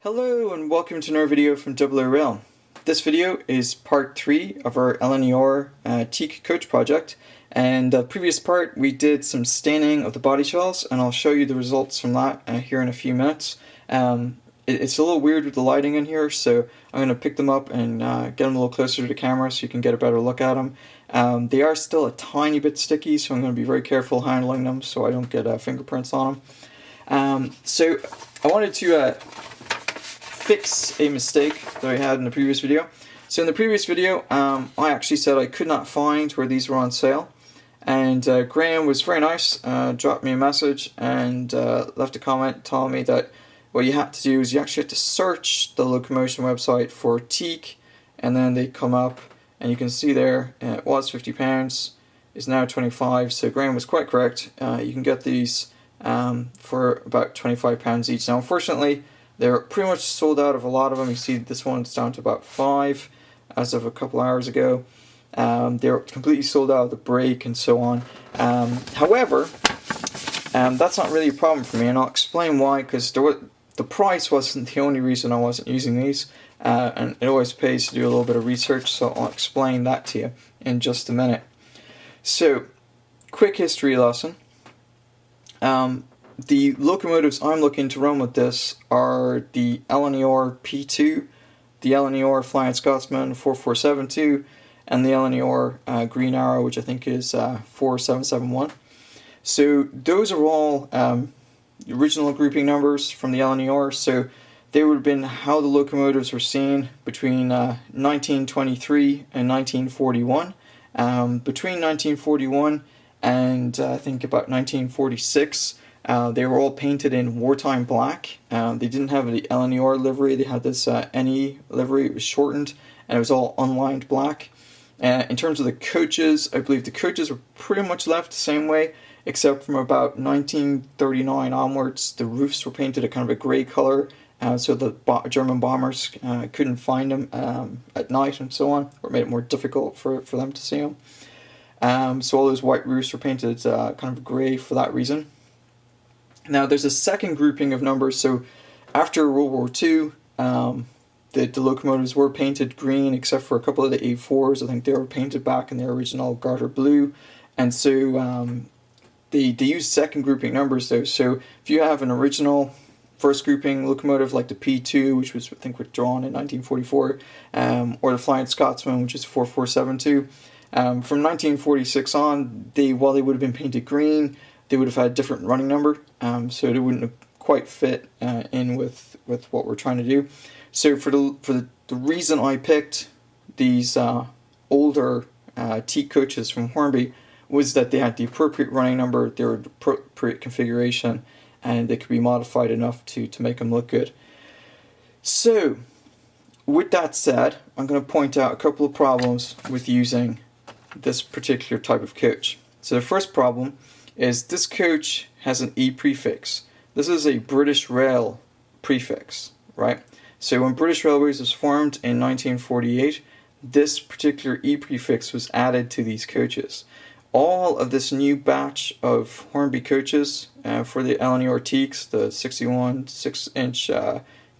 Hello and welcome to another video from oorail. This video is part 3 of our LNER Teak Coach project, and the previous part we did some staining of the body shells, and I'll show you the results from that here in a few minutes. It's a little weird with the lighting in here, so I'm going to pick them up and get them a little closer to the camera so you can get a better look at them. They are still a tiny bit sticky, so I'm going to be very careful handling them so I don't get fingerprints on them. So I wanted to fix a mistake that I had in the previous video. So in the previous video, I actually said I could not find where these were on sale, and Graham was very nice, dropped me a message and left a comment telling me that what you had to do is you actually had to search the Locomotion website for teak, and then they come up, and you can see there it was £50, is now 25. So Graham was quite correct. You can get these for about £25 each. Now unfortunately, they're pretty much sold out of a lot of them. You see this one's down to about 5 as of a couple hours ago. They're completely sold out of the break and so on. However, that's not really a problem for me, and I'll explain why, because the price wasn't the only reason I wasn't using these, and it always pays to do a little bit of research, so I'll explain that to you in just a minute. So, quick history lesson. The locomotives I'm looking to run with this are the LNER P2, the LNER Flying Scotsman 4472, and the LNER Green Arrow, which I think is 4771. So those are all original grouping numbers from the LNER, so they would have been how the locomotives were seen between 1923 and 1941. Between 1941 and I think about 1946, they were all painted in wartime black. They didn't have the LNER livery, they had this NE livery. It was shortened, and it was all unlined black. In terms of the coaches, I believe the coaches were pretty much left the same way, except from about 1939 onwards, the roofs were painted a kind of a grey colour, so the German bombers couldn't find them at night and so on, or made it more difficult for them to see them. So all those white roofs were painted kind of grey for that reason. Now there's a second grouping of numbers. So after World War II, the locomotives were painted green, except for a couple of the A4s. I think they were painted back in their original garter blue, and so they use second grouping numbers though. So if you have an original first grouping locomotive like the P2, which was I think withdrawn in 1944, or the Flying Scotsman, which is 4472, from 1946 on, while they would have been painted green, they would have had a different running number, so they wouldn't have quite fit in with what we're trying to do. So for the reason I picked these older Teak coaches from Hornby was that they had the appropriate running number, they were the appropriate configuration, and they could be modified enough to make them look good. So with that said, I'm going to point out a couple of problems with using this particular type of coach. So the first problem is this coach has an E prefix. This is a British Rail prefix, right? So when British Railways was formed in 1948, this particular E prefix was added to these coaches. All of this new batch of Hornby coaches for the LNER Teaks, the 61 6-inch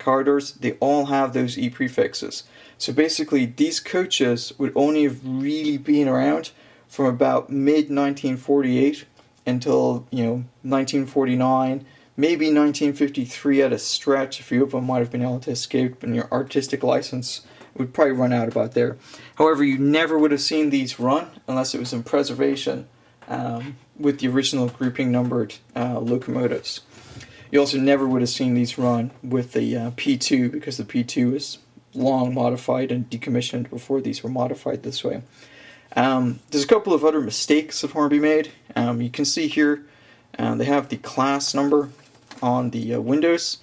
corridors, they all have those E prefixes. So basically these coaches would only have really been around from about mid-1948 until 1949, maybe 1953 at a stretch. A few of them might have been able to escape, and your artistic license would probably run out about there. However, you never would have seen these run unless it was in preservation with the original grouping numbered locomotives. You also never would have seen these run with the P2, because the P2 was long modified and decommissioned before these were modified this way. There's a couple of other mistakes that Hornby made. You can see here they have the class number on the windows.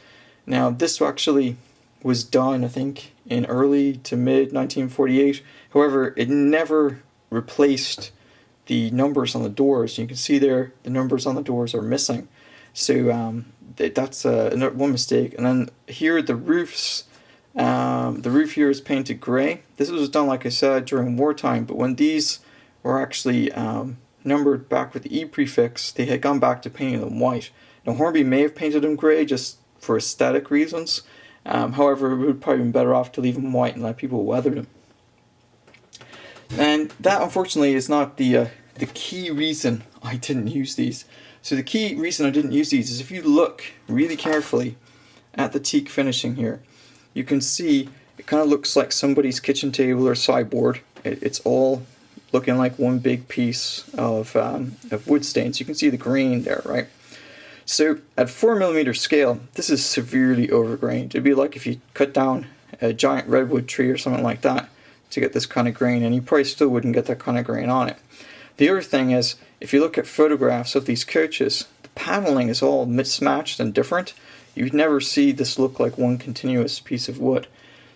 Now this actually was done, I think, in early to mid 1948. However, it never replaced the numbers on the doors. You can see there the numbers on the doors are missing. So that's one mistake. And then here the roofs. The roof here is painted grey. This was done, like I said, during wartime, but when these were actually numbered back with the E prefix, they had gone back to painting them white. Now Hornby may have painted them grey just for aesthetic reasons, However, it would have probably been better off to leave them white and let people weather them. And that, unfortunately, is not the key reason I didn't use these. So the key reason I didn't use these is if you look really carefully at the teak finishing here, you can see it kind of looks like somebody's kitchen table or sideboard. It's all looking like one big piece of wood stains. You can see the grain there, right? So at 4mm scale, this is severely overgrained. It'd be like if you cut down a giant redwood tree or something like that to get this kind of grain, and you probably still wouldn't get that kind of grain on it. The other thing is, if you look at photographs of these coaches, the paneling is all mismatched and different. You'd never see this look like one continuous piece of wood.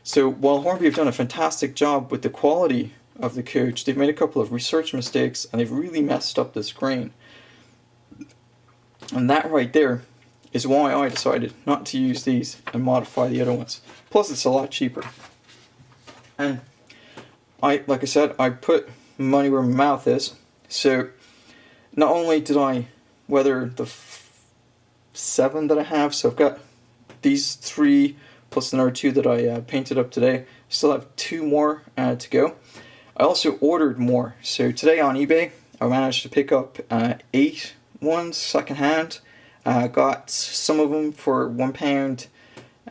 So while Hornby have done a fantastic job with the quality of the coach, they've made a couple of research mistakes and they've really messed up this grain. And that right there is why I decided not to use these and modify the other ones. Plus it's a lot cheaper. And like I said, I put money where my mouth is. So not only did I weather the 7 that I have, so I've got these 3 plus another 2 that I painted up today. Still have 2 more to go. I also ordered more. So today on eBay, I managed to pick up 8 ones second hand. Got some of them for £1.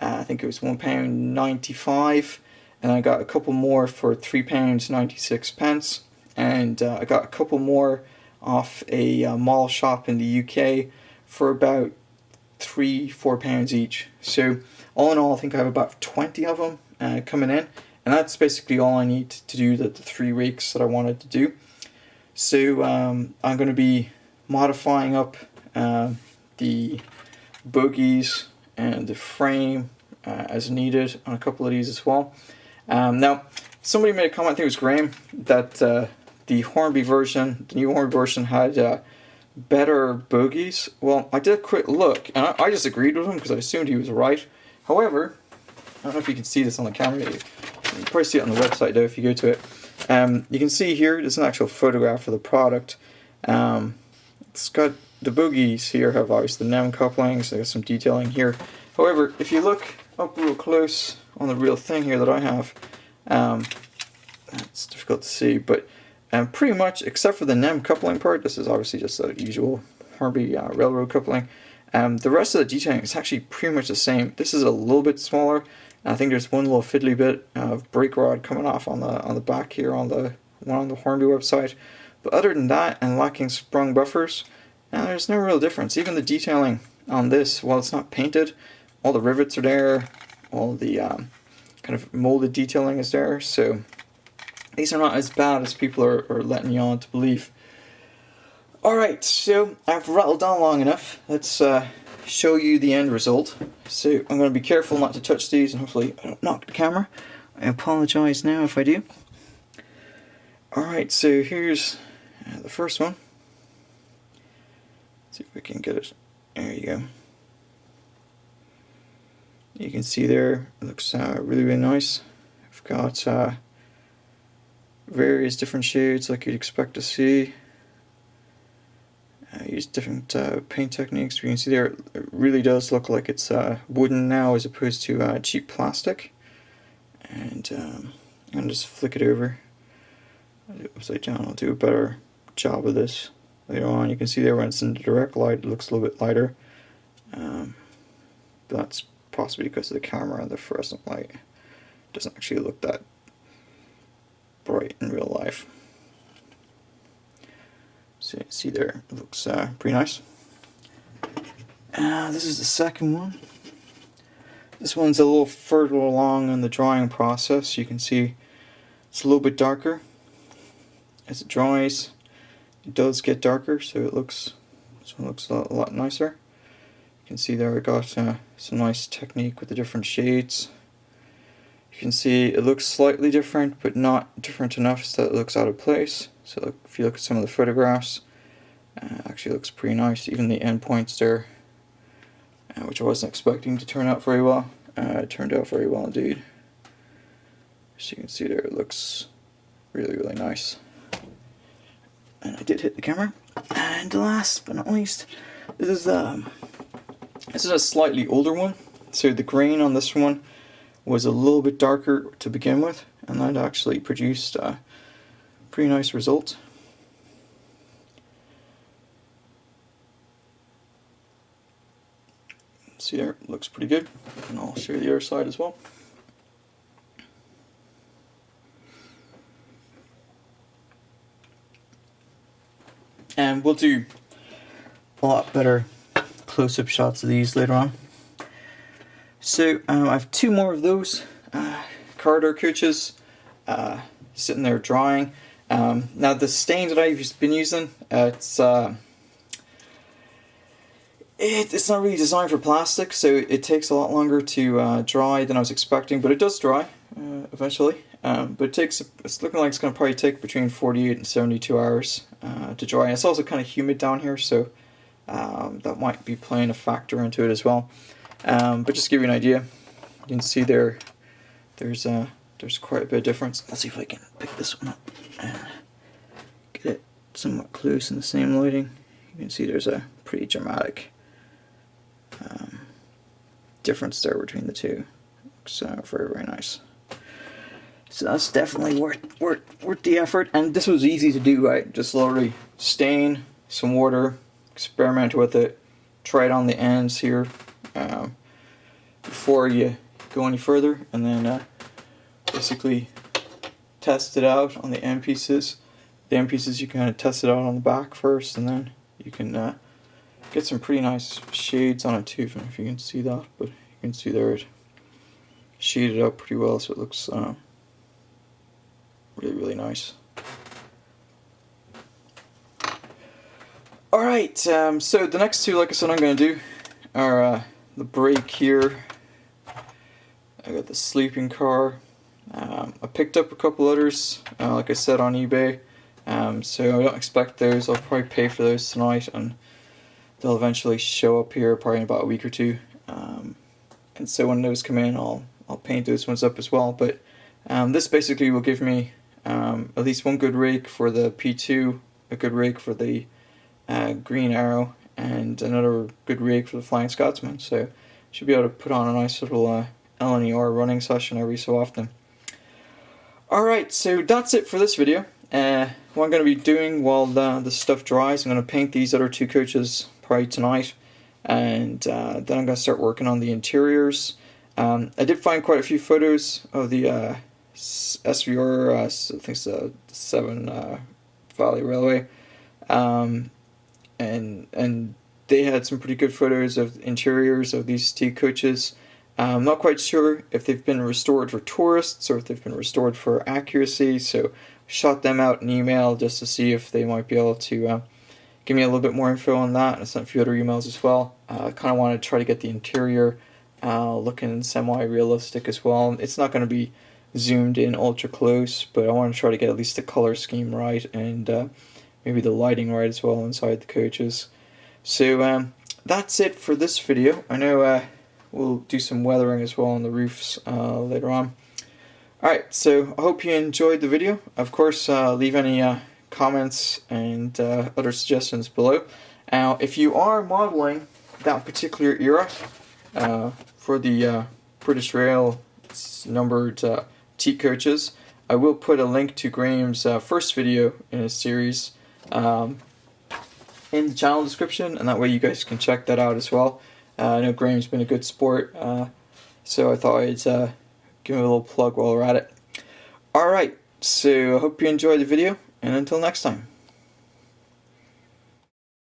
I think it was £1.95. And I got a couple more for £3.96. And I got a couple more off a mall shop in the UK for about £3-4 each. So all in all, I think I have about 20 of them coming in, and that's basically all I need to do the 3 weeks that I wanted to do. So I'm going to be modifying up the bogies and the frame as needed on a couple of these as well. Now, somebody made a comment, I think it was Graham, that the Hornby version, the new Hornby version, had better bogies. Well, I did a quick look, and I just agreed with him because I assumed he was right. However, I don't know if you can see this on the camera. You can probably see it on the website though if you go to it. You can see here, there's an actual photograph of the product. It's got the bogies here, have obviously the NEM couplings, there's some detailing here. However, if you look up real close on the real thing here that I have, it's difficult to see, but pretty much, except for the NEM coupling part, this is obviously just the usual Hornby railroad coupling. The rest of the detailing is actually pretty much the same. This is a little bit smaller. I think there's one little fiddly bit of brake rod coming off on the back here on the one on the Hornby website. But other than that, and lacking sprung buffers, there's no real difference. Even the detailing on this, while it's not painted, all the rivets are there, all the kind of molded detailing is there. So these are not as bad as people are letting you on to believe. Alright, so I've rattled on long enough. Let's show you the end result. So I'm going to be careful not to touch these, and hopefully I don't knock the camera. I apologize now if I do. Alright, so here's the first one. Let's see if we can get it. There you go. You can see there, it looks really, really nice. I've got various different shades like you'd expect to see. I use different paint techniques. You can see there, it really does look like it's wooden now as opposed to cheap plastic. And I'm going to just flick it over. I'll do it upside down. I'll do a better job of this later on. You can see there when it's in the direct light, it looks a little bit lighter. That's possibly because of the camera and the fluorescent light. It doesn't actually look that bright in real life. So you see there, it looks pretty nice. This is the second one. This one's a little further along in the drying process. You can see it's a little bit darker. As it dries, it does get darker, so this one looks a lot nicer. You can see there I got some nice technique with the different shades. You can see it looks slightly different, but not different enough so that it looks out of place. So if you look at some of the photographs, actually looks pretty nice. Even the end points there, which I wasn't expecting to turn out very well, it turned out very well indeed. So you can see there, it looks really, really nice. And I did hit the camera. And last but not least, this is a slightly older one. So the grain on this one was a little bit darker to begin with, and that actually produced a pretty nice result. See there, it looks pretty good, and I'll show you the other side as well. And we'll do a lot better close-up shots of these later on. So I have two more of those corridor coaches sitting there drying. Now the stain that I've been using, it's not really designed for plastic, so it takes a lot longer to dry than I was expecting, but it does dry eventually. But it's looking like it's going to probably take between 48 and 72 hours to dry. And it's also kind of humid down here, so that might be playing a factor into it as well. But just to give you an idea, you can see there's quite a bit of difference. Let's see if I can pick this one up and get it somewhat close in the same lighting. You can see there's a pretty dramatic difference there between the two. Looks very, very nice. So that's definitely worth the effort. And this was easy to do, right? Just literally stain some water, experiment with it, try it on the ends here before you go any further, and then basically test it out on the end pieces. The end pieces you can kind of test it out on the back first, and then you can get some pretty nice shades on it too. I don't know if you can see that, but you can see there it shaded out pretty well, so it looks really, really nice. Alright, so the next two, like I said, I'm going to do are the brake here. I got the sleeping car. I picked up a couple others, like I said, on eBay. So I don't expect those. I'll probably pay for those tonight, and they'll eventually show up here probably in about a week or two. And so when those come in, I'll paint those ones up as well. But this basically will give me at least one good rake for the P2, a good rake for the Green Arrow, and another good rake for the Flying Scotsman. So should be able to put on a nice little LNER running session every so often. Alright, so that's it for this video. What I'm going to be doing while the stuff dries, I'm going to paint these other two coaches probably tonight, and then I'm going to start working on the interiors. I did find quite a few photos of the SVR, I think it's the Severn Valley Railway, and they had some pretty good photos of interiors of these Teak coaches. I'm not quite sure if they've been restored for tourists or if they've been restored for accuracy, so shot them out an email just to see if they might be able to give me a little bit more info on that, and I sent a few other emails as well. I kind of want to try to get the interior looking semi-realistic as well. It's not going to be zoomed in ultra close, but I want to try to get at least the color scheme right, and maybe the lighting right as well inside the coaches. So that's it for this video. I know we'll do some weathering as well on the roofs later on. Alright, so I hope you enjoyed the video. Of course, leave any comments and other suggestions below. Now, if you are modeling that particular era for the British Rail numbered Teak coaches, I will put a link to Graham's first video in his series in the channel description, and that way you guys can check that out as well. I know Graham's been a good sport, so I thought I'd give him a little plug while we're at it. Alright, so I hope you enjoyed the video, and until next time.